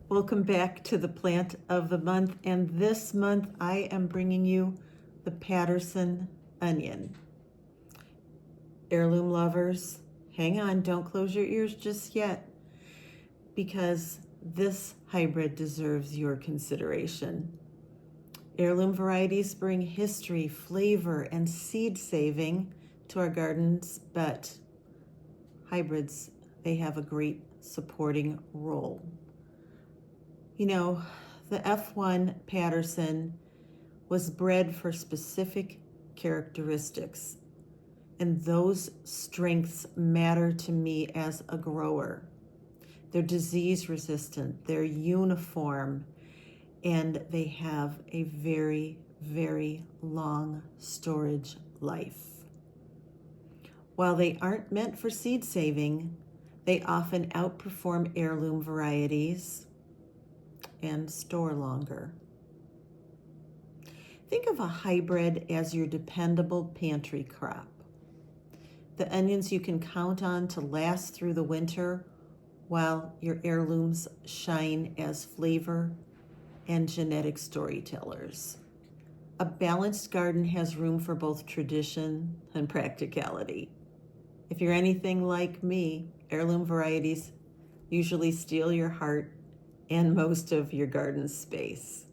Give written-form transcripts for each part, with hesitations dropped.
Welcome back to the plant of the month, and this month I am bringing you the Patterson onion. Heirloom lovers, hang on, don't close your ears just yet, because this hybrid deserves your consideration. Heirloom varieties bring history, flavor, and seed saving to our gardens, but hybrids, they have a great supporting role. You know, the F1 Patterson was bred for specific characteristics, and those strengths matter to me as a grower. They're disease resistant, they're uniform, and they have a very, very long storage life. While they aren't meant for seed saving, they often outperform heirloom varieties and store longer. Think of a hybrid as your dependable pantry crop. The onions you can count on to last through the winter, while your heirlooms shine as flavor and genetic storytellers. A balanced garden has room for both tradition and practicality. If you're anything like me, heirloom varieties usually steal your heart and most of your garden space.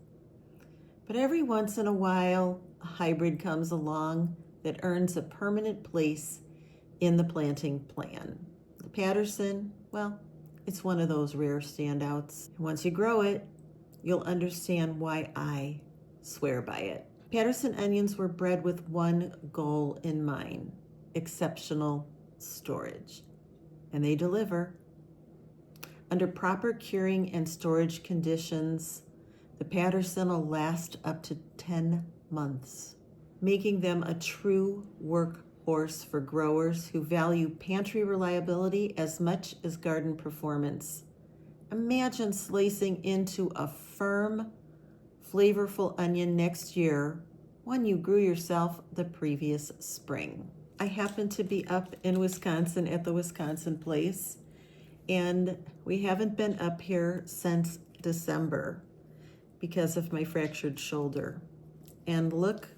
But every once in a while, a hybrid comes along that earns a permanent place in the planting plan. The Patterson, well, it's one of those rare standouts. Once you grow it, you'll understand why I swear by it. Patterson onions were bred with one goal in mind: exceptional storage. And they deliver. Under proper curing and storage conditions, the Patterson will last up to 10 months, making them a true workhorse for growers who value pantry reliability as much as garden performance. Imagine slicing into a firm, flavorful onion next year, one you grew yourself the previous spring. I happen to be up in Wisconsin at the Wisconsin Place, and we haven't been up here since December because of my fractured shoulder. And look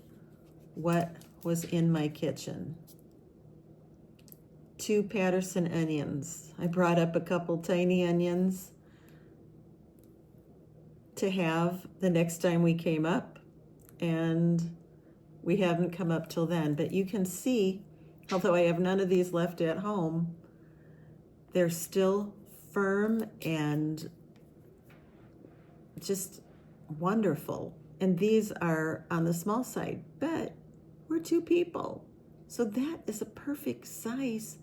what was in my kitchen. 2 Patterson onions. I brought up a couple tiny onions to have the next time we came up, and we haven't come up till then. But you can see, although I have none of these left at home, they're still firm and just wonderful. And these are on the small side, but we're 2 people. So that is a perfect size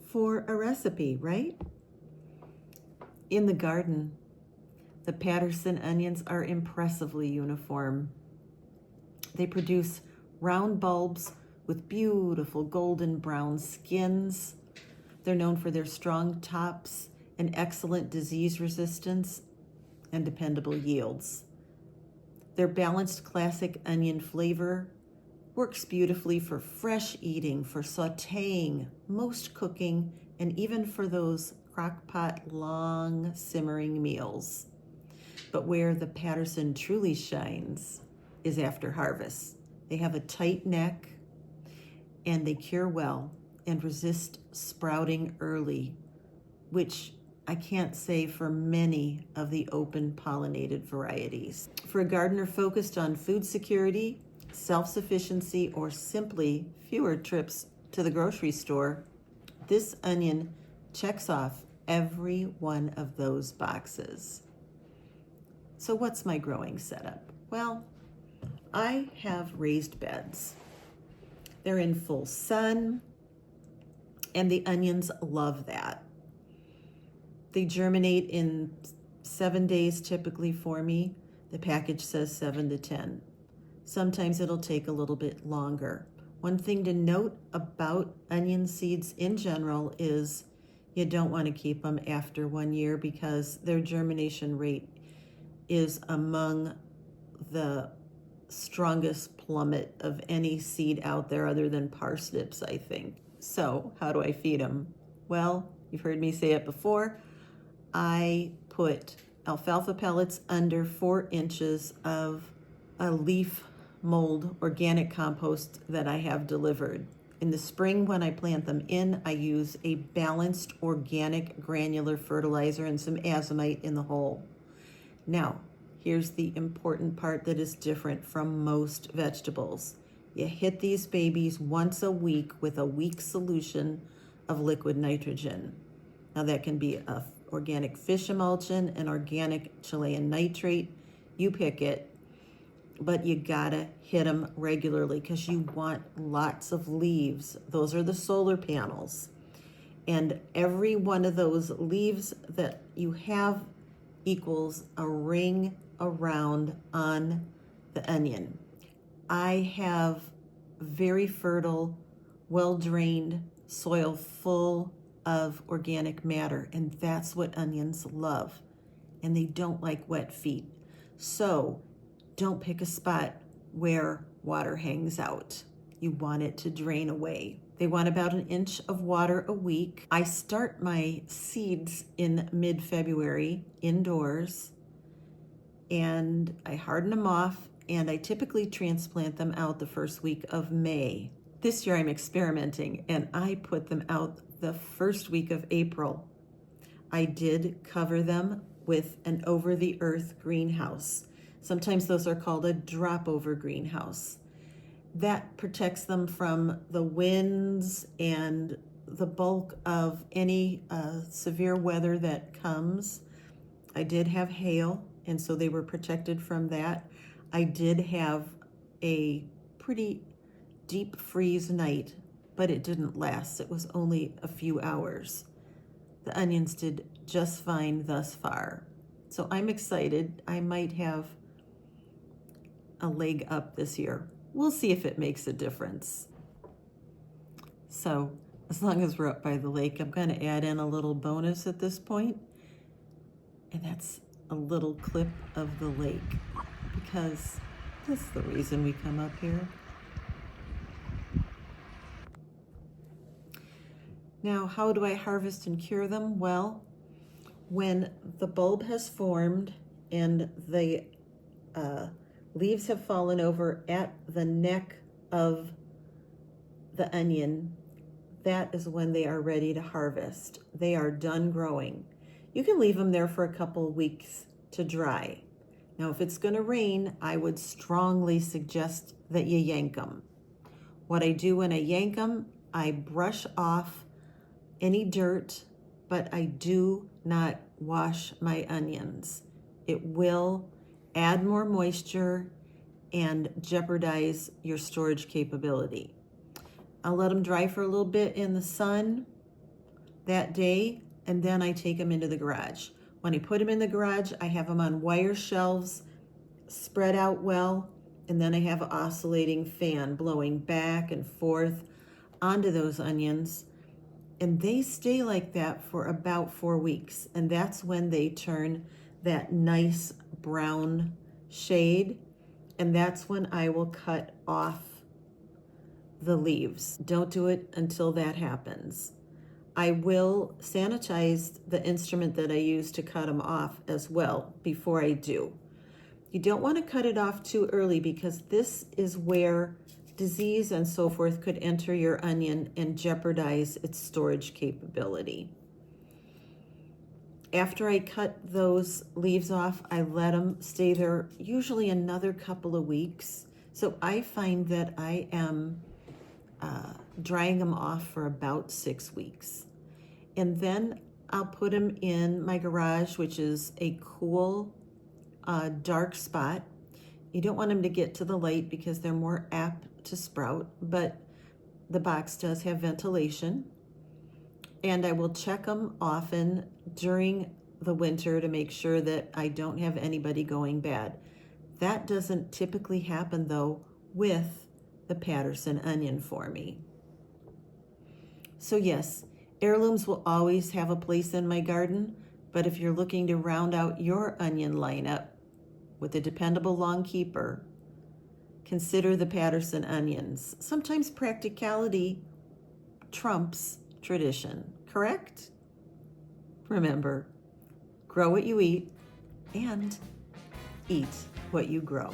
for a recipe, right? In the garden, the Patterson onions are impressively uniform. They produce round bulbs with beautiful golden brown skins. They're known for their strong tops and excellent disease resistance and dependable yields. Their balanced classic onion flavor works beautifully for fresh eating, for sautéing, most cooking, and even for those crock-pot long simmering meals. But where the Patterson truly shines is after harvest. They have a tight neck, and they cure well and resist sprouting early, which I can't say for many of the open pollinated varieties. For a gardener focused on food security, self-sufficiency, or simply fewer trips to the grocery store, this onion checks off every one of those boxes. So what's my growing setup? Well, I have raised beds. They're in full sun, and the onions love that. They germinate in 7 days typically for me. The package says 7 to 10. Sometimes it'll take a little bit longer. One thing to note about onion seeds in general is you don't want to keep them after 1 year because their germination rate is among the strongest plummet of any seed out there other than parsnips, I think. So how do I feed them? Well, you've heard me say it before. I put alfalfa pellets under 4 inches of a leaf mold organic compost that I have delivered. In the spring, when I plant them in, I use a balanced organic granular fertilizer and some azomite in the hole. Now, here's the important part that is different from most vegetables. You hit these babies once a week with a weak solution of liquid nitrogen. Now, that can be a organic fish emulsion, an organic Chilean nitrate, you pick it, but you gotta hit them regularly because you want lots of leaves. Those are the solar panels. And every one of those leaves that you have equals a ring around on the onion. I have very fertile, well-drained soil full of organic matter, and that's what onions love. And they don't like wet feet. So don't pick a spot where water hangs out. You want it to drain away. They want about 1 inch of water a week. I start my seeds in mid-February indoors, and I harden them off, and I typically transplant them out the first week of May. This year I'm experimenting, and I put them out the first week of April. I did cover them with an over-the-earth greenhouse. Sometimes those are called a drop-over greenhouse. That protects them from the winds and the bulk of any severe weather that comes. I did have hail, and so they were protected from that. I did have a pretty deep freeze night, but it didn't last. It was only a few hours. The onions did just fine thus far. So I'm excited. I might have a leg up this year. We'll see if it makes a difference. So as long as we're up by the lake, I'm going to add in a little bonus at this point, and that's a little clip of the lake, because that's the reason we come up here. Now, how do I harvest and cure them? Well, when the bulb has formed and the leaves have fallen over at the neck of the onion, that is when they are ready to harvest. They are done growing. You can leave them there for a couple of weeks to dry. Now, if it's going to rain, I would strongly suggest that you yank them. What I do when I yank them, I brush off any dirt, but I do not wash my onions. It will add more moisture and jeopardize your storage capability. I'll let them dry for a little bit in the sun that day, and then I take them into the garage. When I put them in the garage, I have them on wire shelves, spread out well, and then I have an oscillating fan blowing back and forth onto those onions. And they stay like that for about 4 weeks. And that's when they turn that nice brown shade. And that's when I will cut off the leaves. Don't do it until that happens. I will sanitize the instrument that I use to cut them off as well before I do. You don't want to cut it off too early, because this is where disease and so forth could enter your onion and jeopardize its storage capability. After I cut those leaves off, I let them stay there usually another couple of weeks. So I find that I am drying them off for about 6 weeks. And then I'll put them in my garage, which is a cool, dark spot. You don't want them to get to the light because they're more apt to sprout, but the box does have ventilation. And I will check them often during the winter to make sure that I don't have anybody going bad. That doesn't typically happen, though, with the Patterson onion for me. So yes, heirlooms will always have a place in my garden, but if you're looking to round out your onion lineup with a dependable long keeper, consider the Patterson onions. Sometimes practicality trumps tradition, correct? Remember, grow what you eat, and eat what you grow.